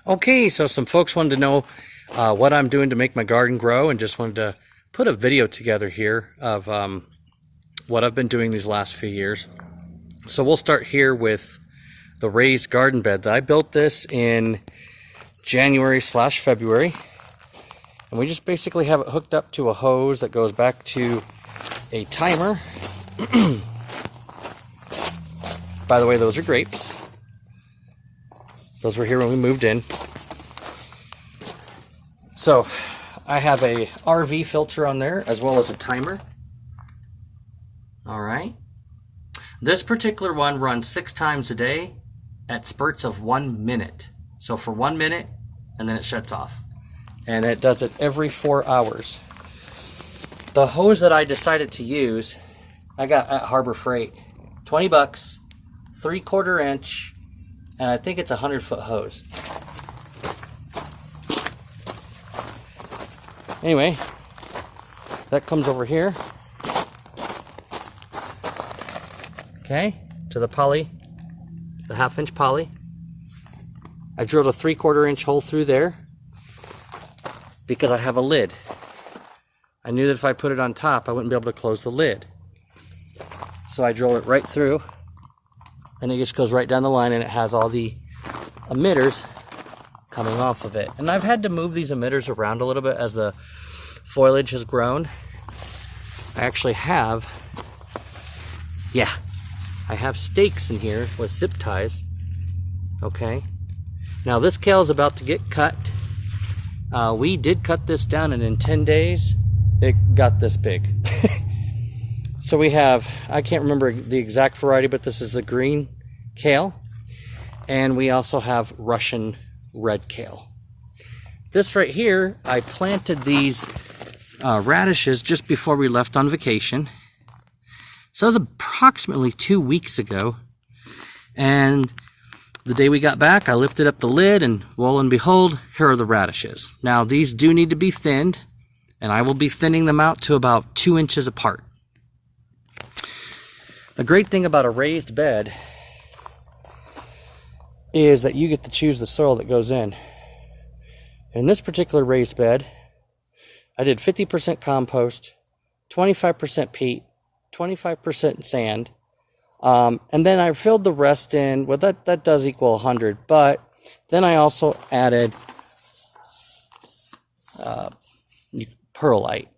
Okay, so some folks wanted to know what I'm doing to make my garden grow, and just wanted to put a video together here of what I've been doing these last few years. So we'll start here with the raised garden bed. I built this in January/February, and we just basically have it hooked up to a hose that goes back to a timer. By the way, those are grapes. Those were here when we moved in. So I have a RV filter on there as well as a timer. All right. This particular one runs 6 times a day at spurts of 1 minute. So for 1 minute, and then it shuts off. And it does it every 4 hours. The hose that I decided to use, I got at Harbor Freight. 20 bucks, 3/4 inch, and I think it's a 100-foot hose. Anyway, that comes over here. Okay, to the poly, the 1/2-inch poly. I drilled a 3/4 inch hole through there because I have a lid. I knew that if I put it on top, I wouldn't be able to close the lid. So I drilled it right through, and it just goes right down the line, and it has all the emitters coming off of it. And I've had to move these emitters around a little bit as the foliage has grown. I actually have, I have stakes in here with zip ties. Okay. Now this kale is about to get cut. We did cut this down, and in 10 days, it got this big. So we have, I can't remember the exact variety, but this is the green kale. And we also have Russian red kale. This right here, I planted these radishes just before we left on vacation. So it was approximately 2 weeks ago. And the day we got back, I lifted up the lid, and lo and behold, here are the radishes. Now these do need to be thinned, and I will be thinning them out to about 2 inches apart. The great thing about a raised bed is that you get to choose the soil that goes in. In this particular raised bed, I did 50% compost, 25% peat, 25% sand, and then I filled the rest in. Well, that does equal 100, but then I also added perlite.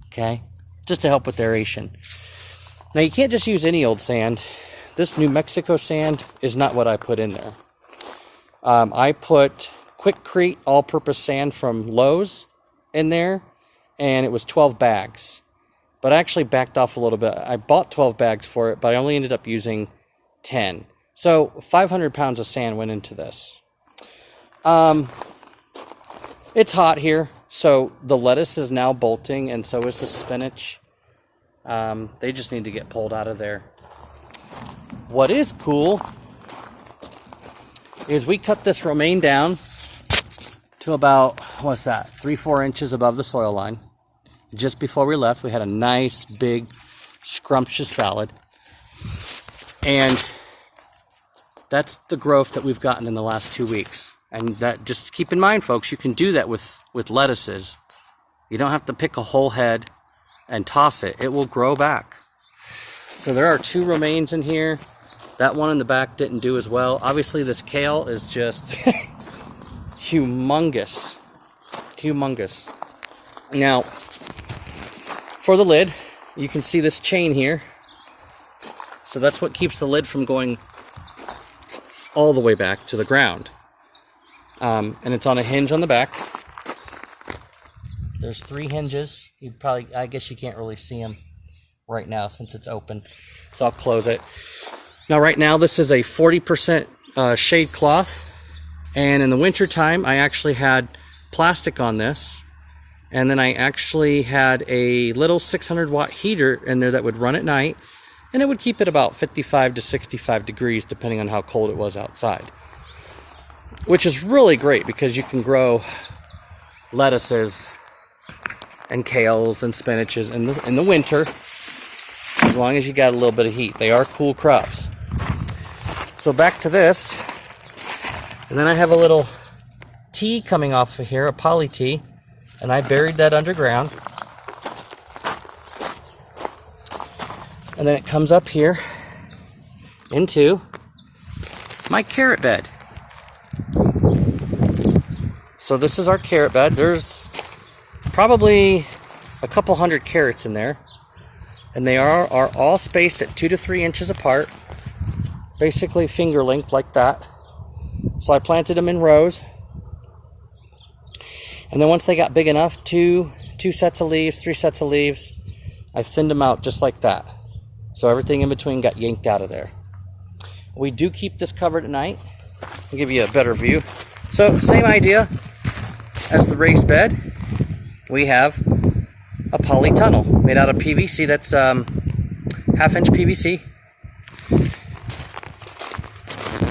Okay, just to help with aeration. Now you can't just use any old sand. This New Mexico sand is not what I put in there. I put Quickcrete all-purpose sand from Lowe's in there, and it was 12 bags. But I actually backed off a little bit. I bought 12 bags for it, but I only ended up using 10. So 500 pounds of sand went into this. It's hot here, so the lettuce is now bolting, and so is the spinach. They just need to get pulled out of there. What is cool is we cut this romaine down to about, 3-4 inches above the soil line. Just before we left, we had a nice, big, scrumptious salad. And that's the growth that we've gotten in the last 2 weeks. And that, just keep in mind, folks, you can do that with lettuces. You don't have to pick a whole head and toss it. It will grow back. So there are 2 romaines in here. That one in the back didn't do as well. Obviously, this kale is just humongous. Humongous. Now, for the lid, you can see this chain here. So that's what keeps the lid from going all the way back to the ground. And it's on a hinge on the back. There's 3 hinges. I guess you can't really see them right now since it's open. So I'll close it. Now right now this is a 40% shade cloth. And in the winter time I actually had plastic on this. And then I actually had a little 600 watt heater in there that would run at night. And it would keep it about 55 to 65 degrees depending on how cold it was outside. Which is really great because you can grow lettuces and kales and spinaches in the winter as long as you got a little bit of heat. They are cool crops. So back to this. And then I have a little T coming off of here, a poly T, and I buried that underground. And then it comes up here into my carrot bed. So this is our carrot bed. There's probably a couple hundred carrots in there. And they are all spaced at 2 to 3 inches apart. Basically finger length like that. So I planted them in rows. And then once they got big enough, two sets of leaves, 3 sets of leaves, I thinned them out just like that. So everything in between got yanked out of there. We do keep this covered at night. I'll give you a better view. So same idea as the raised bed. We have a poly tunnel made out of PVC. That's 1/2-inch PVC.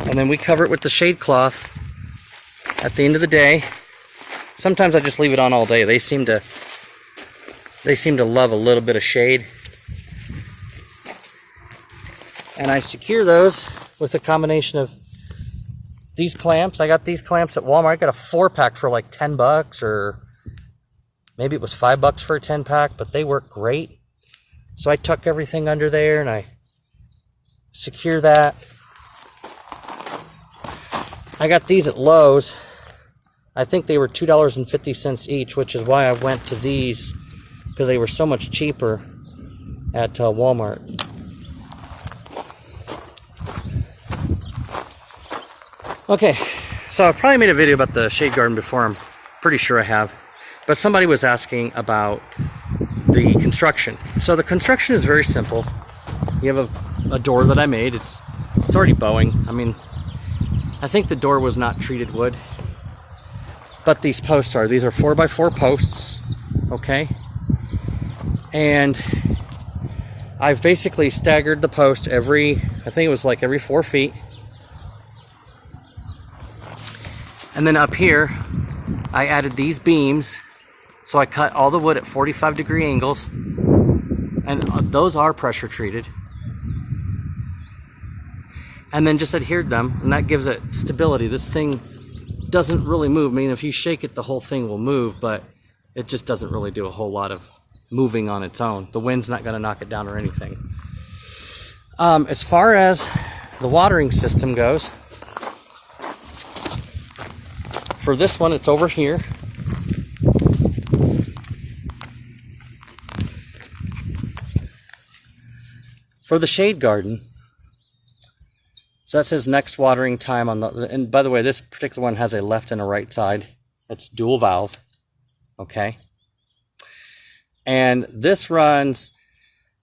And then we cover it with the shade cloth at the end of the day. Sometimes I just leave it on all day. They seem to love a little bit of shade. And I secure those with a combination of these clamps. I got these clamps at Walmart. I got a 4-pack for like $10, or maybe it was $5 for a 10-pack, but they work great. So I tuck everything under there and I secure that. I got these at Lowe's. I think they were $2.50 each, which is why I went to these, because they were so much cheaper at Walmart. Okay, so I've probably made a video about the shade garden before. I'm pretty sure I have. But somebody was asking about the construction. So the construction is very simple. You have a door that I made. It's already bowing. I mean, I think the door was not treated wood, but these posts are. These are 4x4 posts, okay? And I've basically staggered the post I think it was like every 4 feet. And then up here, I added these beams. So I cut all the wood at 45-degree angles, and those are pressure treated. And then just adhered them, and that gives it stability. This thing doesn't really move. I mean, if you shake it, the whole thing will move, but it just doesn't really do a whole lot of moving on its own. The wind's not going to knock it down or anything. As far as the watering system goes, for this one, it's over here. For the shade garden, so that says next watering time on the, and by the way, this particular one has a left and a right side. It's dual valve, okay? And this runs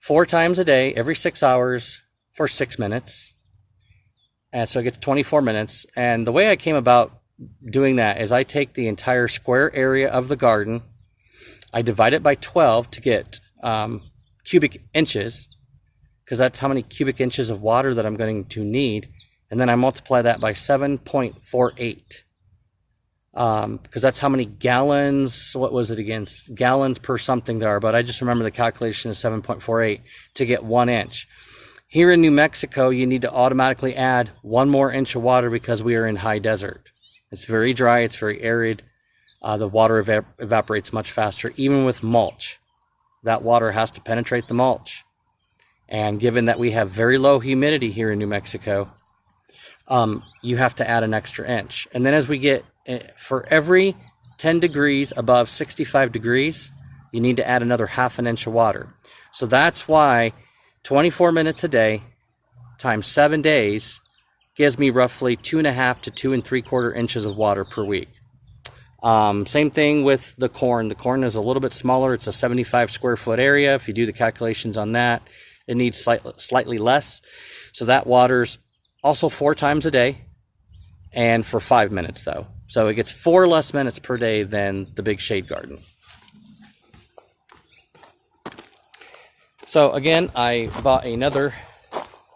4 times a day, every 6 hours for 6 minutes. And so it gets 24 minutes. And the way I came about doing that is I take the entire square area of the garden, I divide it by 12 to get cubic inches, because that's how many cubic inches of water that I'm going to need. And then I multiply that by 7.48. Because that's how many gallons, what was it again? Gallons per something there are, but I just remember the calculation is 7.48 to get 1 inch. Here in New Mexico, you need to automatically add 1 more inch of water because we are in high desert. It's very dry, it's very arid. The water evaporates much faster, even with mulch. That water has to penetrate the mulch. And given that we have very low humidity here in New Mexico, you have to add an extra inch. And then as we get, for every 10 degrees above 65 degrees, you need to add another 1/2 inch of water. So that's why 24 minutes a day times 7 days gives me roughly 2.5 to 2 3/4 inches of water per week. Same thing with the corn. The corn is a little bit smaller. It's a 75 square foot area. If you do the calculations on that, it needs slightly less. So that waters also 4 times a day and for 5 minutes though. So it gets 4 less minutes per day than the big shade garden. So again, I bought another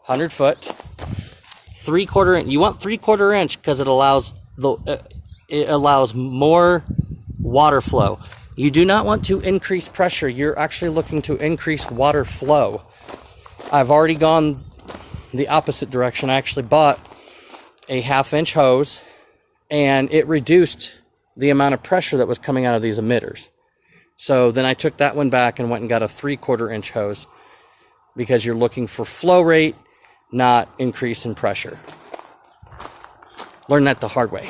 100 foot, 3/4 inch. You want 3/4 inch because it allows more water flow. You do not want to increase pressure. You're actually looking to increase water flow. I've already gone the opposite direction. I actually bought a 1/2-inch hose, and it reduced the amount of pressure that was coming out of these emitters. So then I took that one back and went and got a 3/4-inch hose, because you're looking for flow rate, not increase in pressure. Learned that the hard way.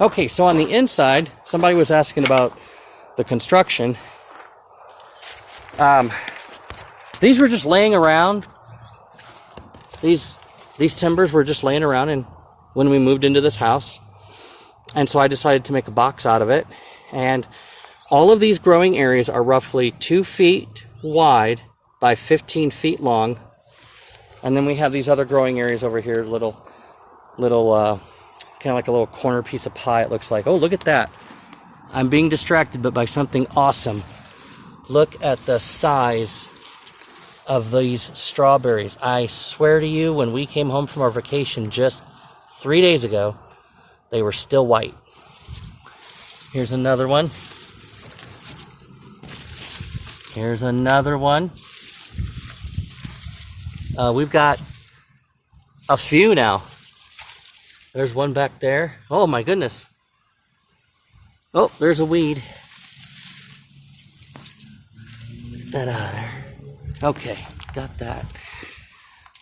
Okay, so on the inside, somebody was asking about the construction. These were just laying around. These timbers were just laying around and when we moved into this house. And so I decided to make a box out of it. And all of these growing areas are roughly 2 feet wide by 15 feet long. And then we have these other growing areas over here, little kind of like a little corner piece of pie, it looks like. Oh, look at that. I'm being distracted, but by something awesome. Look at the size of these strawberries. I swear to you, when we came home from our vacation just 3 days ago, they were still white. Here's another one. Here's another one. We've got a few now. There's one back there. Oh my goodness. Oh, there's a weed. Get that out of there. Okay, got that.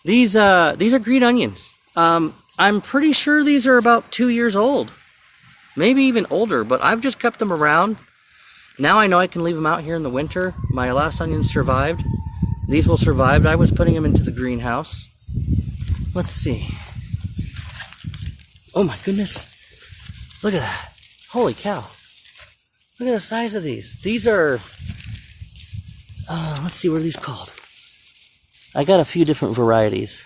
These are green onions. I'm pretty sure these are about 2 years old. Maybe even older, but I've just kept them around. Now I know I can leave them out here in the winter. My last onions survived. These will survive. I was putting them into the greenhouse. Let's see. Oh my goodness. Look at that. Holy cow. Look at the size of these. These are, let's see, what are these called? I got a few different varieties.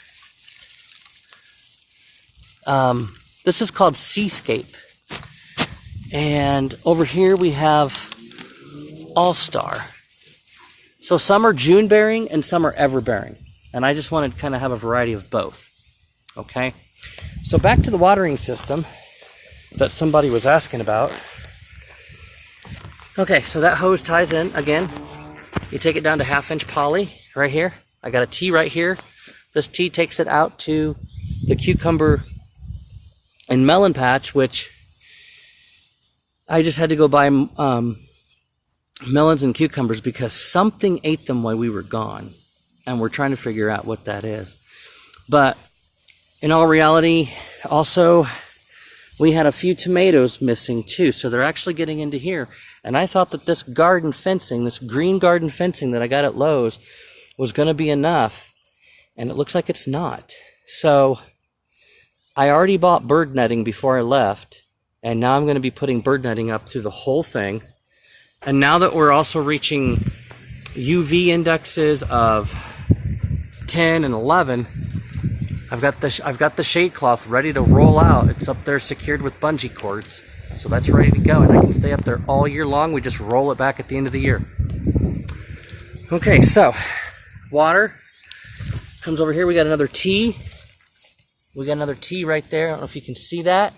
This is called Seascape. And over here we have All-Star. So some are June bearing and some are ever bearing. And I just wanted to kind of have a variety of both. Okay? So back to the watering system that somebody was asking about. Okay, so that hose ties in again. You take it down to 1/2-inch poly right here. I got a T right here. This T takes it out to the cucumber and melon patch, which I just had to go buy melons and cucumbers because something ate them while we were gone. And we're trying to figure out what that is. But in all reality, also, we had a few tomatoes missing too. So they're actually getting into here. And I thought that this garden fencing, this green garden fencing that I got at Lowe's was going to be enough. And it looks like it's not. So I already bought bird netting before I left. And now I'm going to be putting bird netting up through the whole thing. And now that we're also reaching UV indexes of 10 and 11, I've got the shade cloth ready to roll out. It's up there secured with bungee cords. So that's ready to go, and I can stay up there all year long. We just roll it back at the end of the year. Okay, so water comes over here. We got another T. We got another T right there. I don't know if you can see that.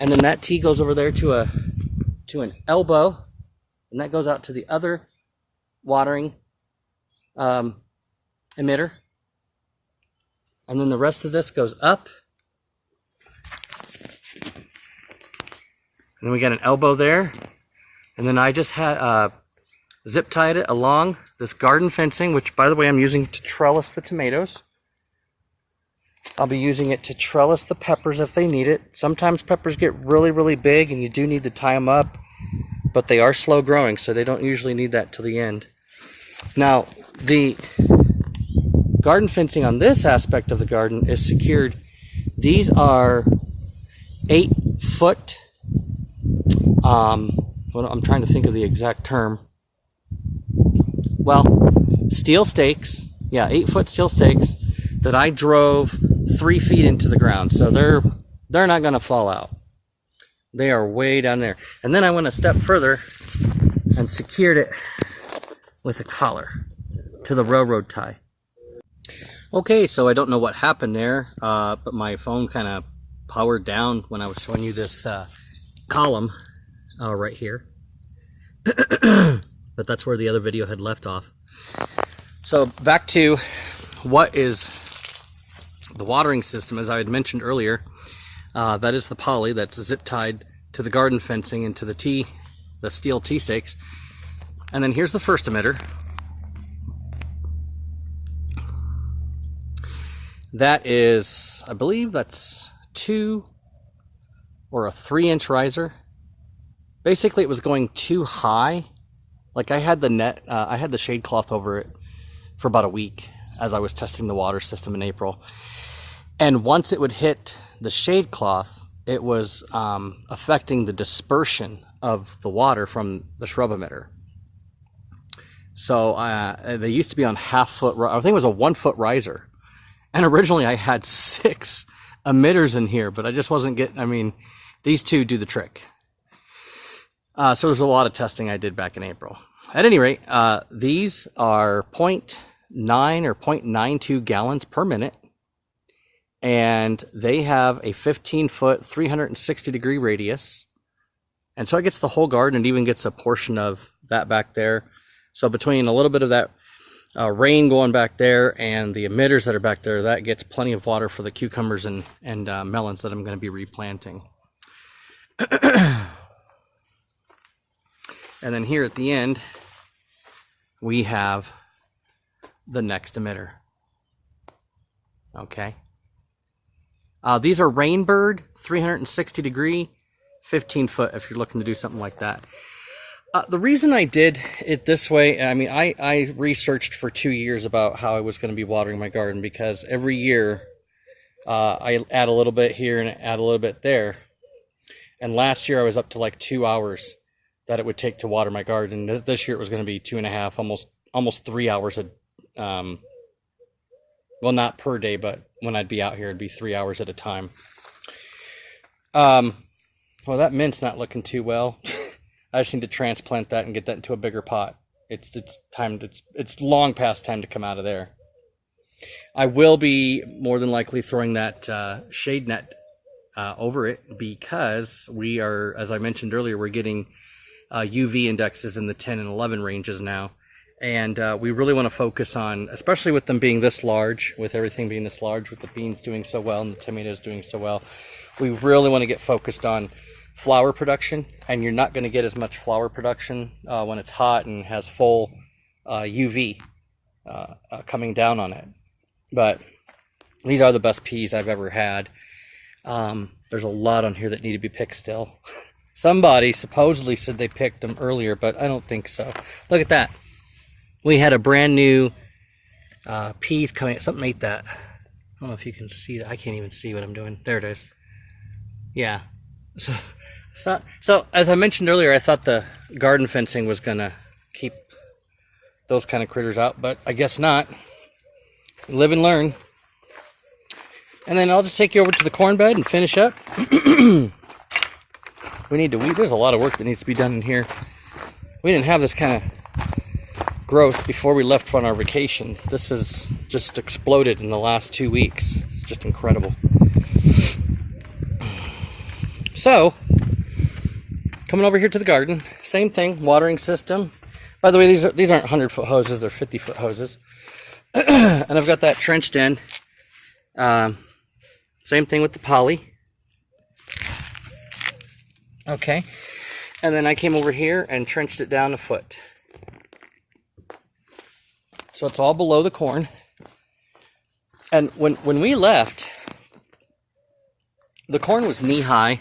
And then that T goes over there to an elbow, and that goes out to the other watering emitter. And then the rest of this goes up. And then we got an elbow there. And then I just had zip tied it along this garden fencing, which by the way I'm using to trellis the tomatoes. I'll be using it to trellis the peppers if they need it. Sometimes peppers get really, really big and you do need to tie them up. But they are slow growing, so they don't usually need that till the end. Now, the garden fencing on this aspect of the garden is secured. These are 8-foot, well, I'm trying to think of the exact term. Well, steel stakes, yeah, 8-foot steel stakes that I drove 3 feet into the ground. So they're not going to fall out. They are way down there. And then I went a step further and secured it with a collar to the railroad tie. Okay, so I don't know what happened there, but my phone kind of powered down when I was showing you this column right here. But that's where the other video had left off. So back to what is The watering system, as I had mentioned earlier, that is the poly that's zip tied to the garden fencing and to the steel T-stakes. And then here's the first emitter. That is, I believe that's 2 or a 3-inch riser. Basically, it was going too high. Like I had the shade cloth over it for about a week as I was testing the water system in April. And once it would hit the shade cloth, it was affecting the dispersion of the water from the shrub emitter. So they used to be on half-foot, I think it was a 1-foot riser. And originally I had 6 emitters in here, but I just wasn't getting, I mean, these two do the trick. So there's a lot of testing I did back in April. At any rate, these are 0.9 or 0.92 gallons per minute. And they have a 15-foot, 360-degree radius. And so it gets the whole garden. It even gets a portion of that back there. So between a little bit of that rain going back there and the emitters that are back there, that gets plenty of water for the cucumbers and melons that I'm going to be replanting. And then here at the end, we have the next emitter. Okay. These are Rainbird, 360-degree, 15-foot if you're looking to do something like that. The reason I did it this way, I mean, I researched for 2 years about how I was going to be watering my garden, because every year I add a little bit here and add a little bit there. And last year I was up to like 2 hours that it would take to water my garden. This year it was going to be 2.5, almost 3 hours. Well, not per day, but when I'd be out here, it'd be 3 hours at a time. Well, that mint's not looking too well. I just need to transplant that and get that into a bigger pot. It's long past time to come out of there. I will be more than likely throwing that shade net over it, because we are, as I mentioned earlier, we're getting UV indexes in the 10 and 11 ranges now. And we really want to focus on, especially with them being this large, with everything being this large, with the beans doing so well and the tomatoes doing so well, we really want to get focused on flower production. And you're not going to get as much flower production when it's hot and has full UV coming down on it. But these are the best peas I've ever had. There's a lot on here that need to be picked still. Somebody supposedly said they picked them earlier, but I don't think so. Look at that. We had a brand new peas coming. Something ate that. I don't know if you can see that. I can't even see what I'm doing. There it is. Yeah. So as I mentioned earlier, I thought the garden fencing was going to keep those kind of critters out, but I guess not. Live and learn. And then I'll just take you over to the corn bed and finish up. We need to weed. There's a lot of work that needs to be done in here. We didn't have this kind of growth before we left on our vacation. This has just exploded in the last 2 weeks. It's just incredible. So, coming over here to the garden, same thing, watering system. By the way, these aren't 100-foot hoses, they're 50-foot hoses. And I've got that trenched in. Same thing with the poly. Okay, and then I came over here and trenched it down a foot. So it's all below the corn. And when we left, the corn was knee-high,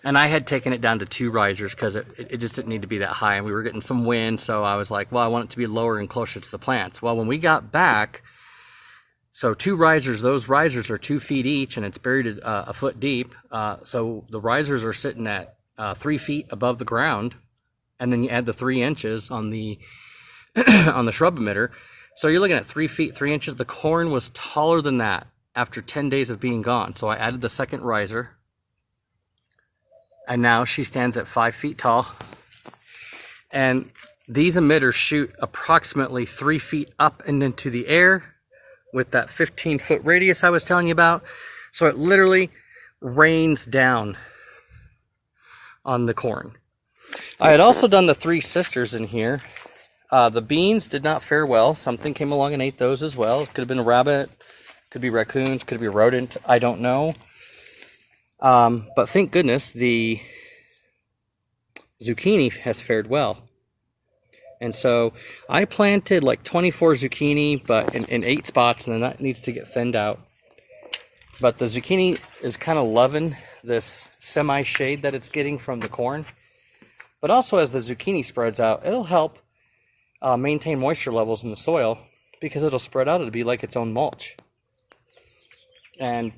and I had taken it down to 2 risers because it just didn't need to be that high, and we were getting some wind, so I was like, well, I want it to be lower and closer to the plants. Well, when we got back, so 2 risers, those risers are 2 feet each, and it's buried a foot deep. So the risers are sitting at 3 feet above the ground, and then you add the 3 inches on the on the shrub emitter. So you're looking at 3 feet 3 inches. The corn was taller than that after 10 days of being gone. So I added the second riser, and now she stands at 5 feet tall. And these emitters shoot approximately 3 feet up and into the air, with that 15-foot radius I was telling you about. So it literally rains down on the corn. I had also done the 3 sisters in here. The beans did not fare well. Something came along and ate those as well. It could have been a rabbit, could Could be raccoons, could be rodent, I don't know. But thank goodness the zucchini has fared well. And so I planted like 24 zucchini, but in 8 spots, and then that needs to get thinned out. But the zucchini is kind of loving this semi-shade that it's getting from the corn. But also as the zucchini spreads out, it'll help maintain moisture levels in the soil because it'll spread out. It'll be like its own mulch. And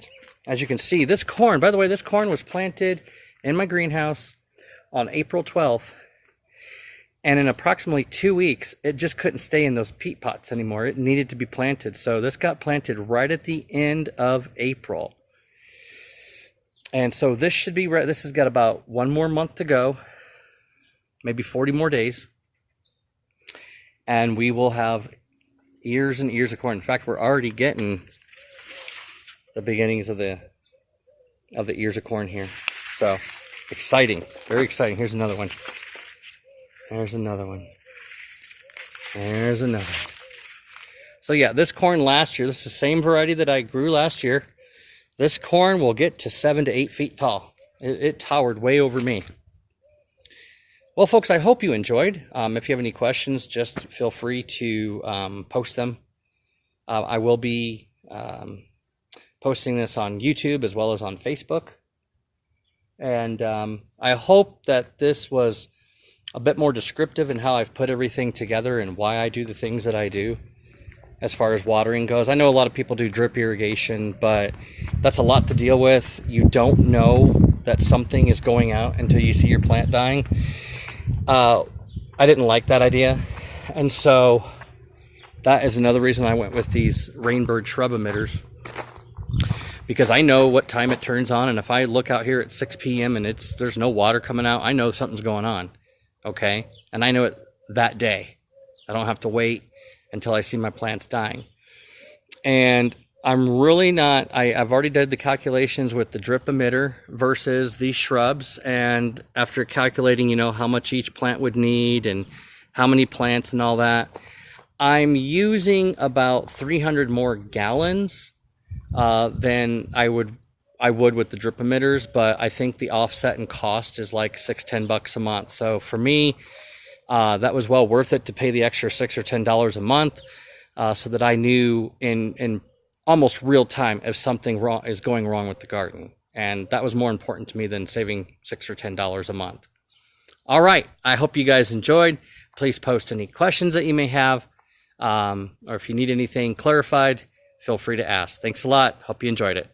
as you can see, this corn, by the way, this corn was planted in my greenhouse on April 12th. And in approximately 2 weeks, it just couldn't stay in those peat pots anymore. It needed to be planted. So this got planted right at the end of April. And so this should be ready. This has got about 1 more month to go, maybe 40 more days. And we will have ears and ears of corn. In fact, we're already getting the beginnings of the ears of corn here. So exciting, very exciting. Here's another one. There's another one. There's another one. So yeah, this corn last year, this is the same variety that I grew last year. This corn will get to 7 to 8 feet tall. It towered way over me. Well, folks, I hope you enjoyed. If you have any questions, just feel free to post them. I will be posting this on YouTube as well as on Facebook. And I hope that this was a bit more descriptive in how I've put everything together and why I do the things that I do as far as watering goes. I know a lot of people do drip irrigation, but that's a lot to deal with. You don't know that something is going out until you see your plant dying. I didn't like that idea, and so that is another reason I went with these rainbird shrub emitters, because I know what time it turns on, and if I look out here at 6 p.m. and there's no water coming out, I know something's going on. Okay, and I know it that day. I don't have to wait until I see my plants dying. And I'm really not, I've already did the calculations with the drip emitter versus these shrubs, and after calculating, how much each plant would need and how many plants and all that, I'm using about 300 more gallons than I would with the drip emitters, but I think the offset in cost is like $6-10 a month. So for me, that was well worth it to pay the extra $6 or $10 a month, so that I knew in almost real time if something wrong is going wrong with the garden. And that was more important to me than saving $6 or $10 a month. All right, I hope you guys enjoyed. Please post any questions that you may have, or if you need anything clarified, feel free to ask. Thanks a lot. Hope you enjoyed it.